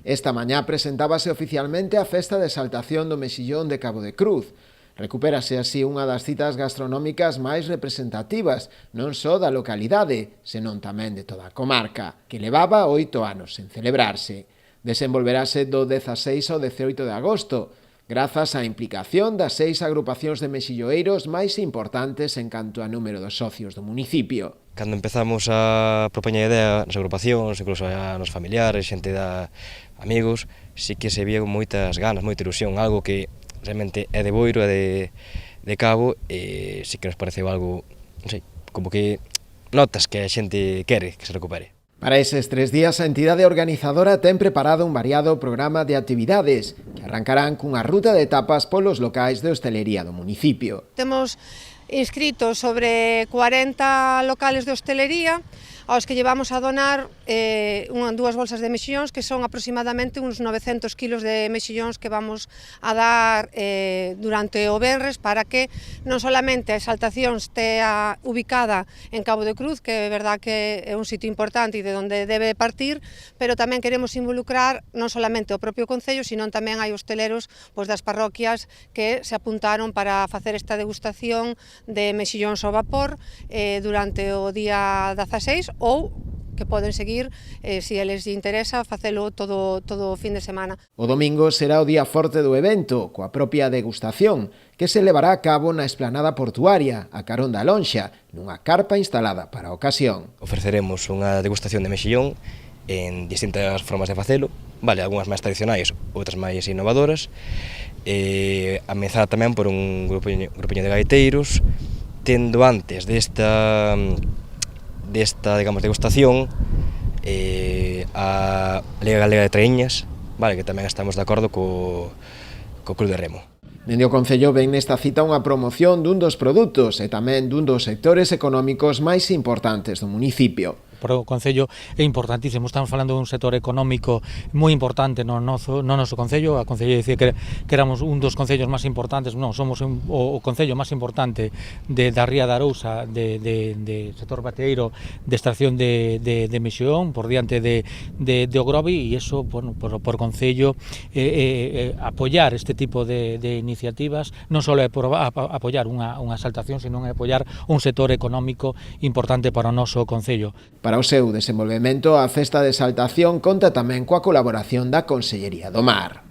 Esta mañá presentábase oficialmente a Festa de Exaltación do Mexillón de Cabo de Cruz. Recupérase así unha das citas gastronómicas máis representativas, non só da localidade, senón tamén de toda a comarca, que levaba 8 anos sen celebrarse. Desenvolverase do 16 ao 18 de agosto, grazas á implicación das 6 agrupacións de mexilloeiros máis importantes en canto a número de socios do municipio. Cando empezamos a propoñer a idea nas agrupacións, incluso a nos familiares, xente da amigos, sí que se vía moitas ganas, moita ilusión, algo que realmente é de Boiro, é de Cabo, e sí que nos pareceu algo, non sei, como que notas que a xente quere que se recupere. Para eses 3 días, a entidade organizadora ten preparado un variado programa de actividades que arrancarán cunha ruta de etapas polos locais de hostelería do municipio. Temos inscritos sobre 40 locales de hostelería aos que llevamos a donar 2 bolsas de mexillóns, que son aproximadamente uns 900 kilos de mexillóns que vamos a dar durante o venres, para que non solamente a exaltación estea ubicada en Cabo de Cruz, que é verdad que é un sitio importante e de onde debe partir, pero tamén queremos involucrar non solamente o propio concello, sino tamén hai hosteleros das parroquias que se apuntaron para facer esta degustación de mexillóns ao vapor durante o día 16, ou que poden seguir, se eles interesa, facelo todo o fin de semana. O domingo será o día forte do evento, coa propia degustación, que se levará a cabo na esplanada portuaria, a carón da lonxa, nunha carpa instalada para a ocasión. Ofreceremos unha degustación de mexillón en distintas formas de facelo, algunhas máis tradicionais, outras máis innovadoras, amezada tamén por un grupiño de gaiteiros, tendo antes desta digamos, degustación a Liga Galega de Traíñas, que tamén estamos de acordo co Club de Remo. Dende o Concello ven nesta cita unha promoción dun dos produtos e tamén dun dos sectores económicos máis importantes do municipio. Para o Concello é importantísimo, estamos falando dun sector económico moi importante no noso Concello. A Concello dicía que éramos un dos concellos máis importantes, non, somos o Concello máis importante da Ría da Arousa, de sector bateeiro, de extracción de mexillón, por diante de Ogrovi, e iso, bueno, por Concello, apoiar este tipo de iniciativas, non só é por apoiar unha exaltación, sino é apoiar un sector económico importante para o noso Concello. Para o seu desenvolvemento, a Festa de Exaltación conta tamén coa colaboración da Consellería do Mar.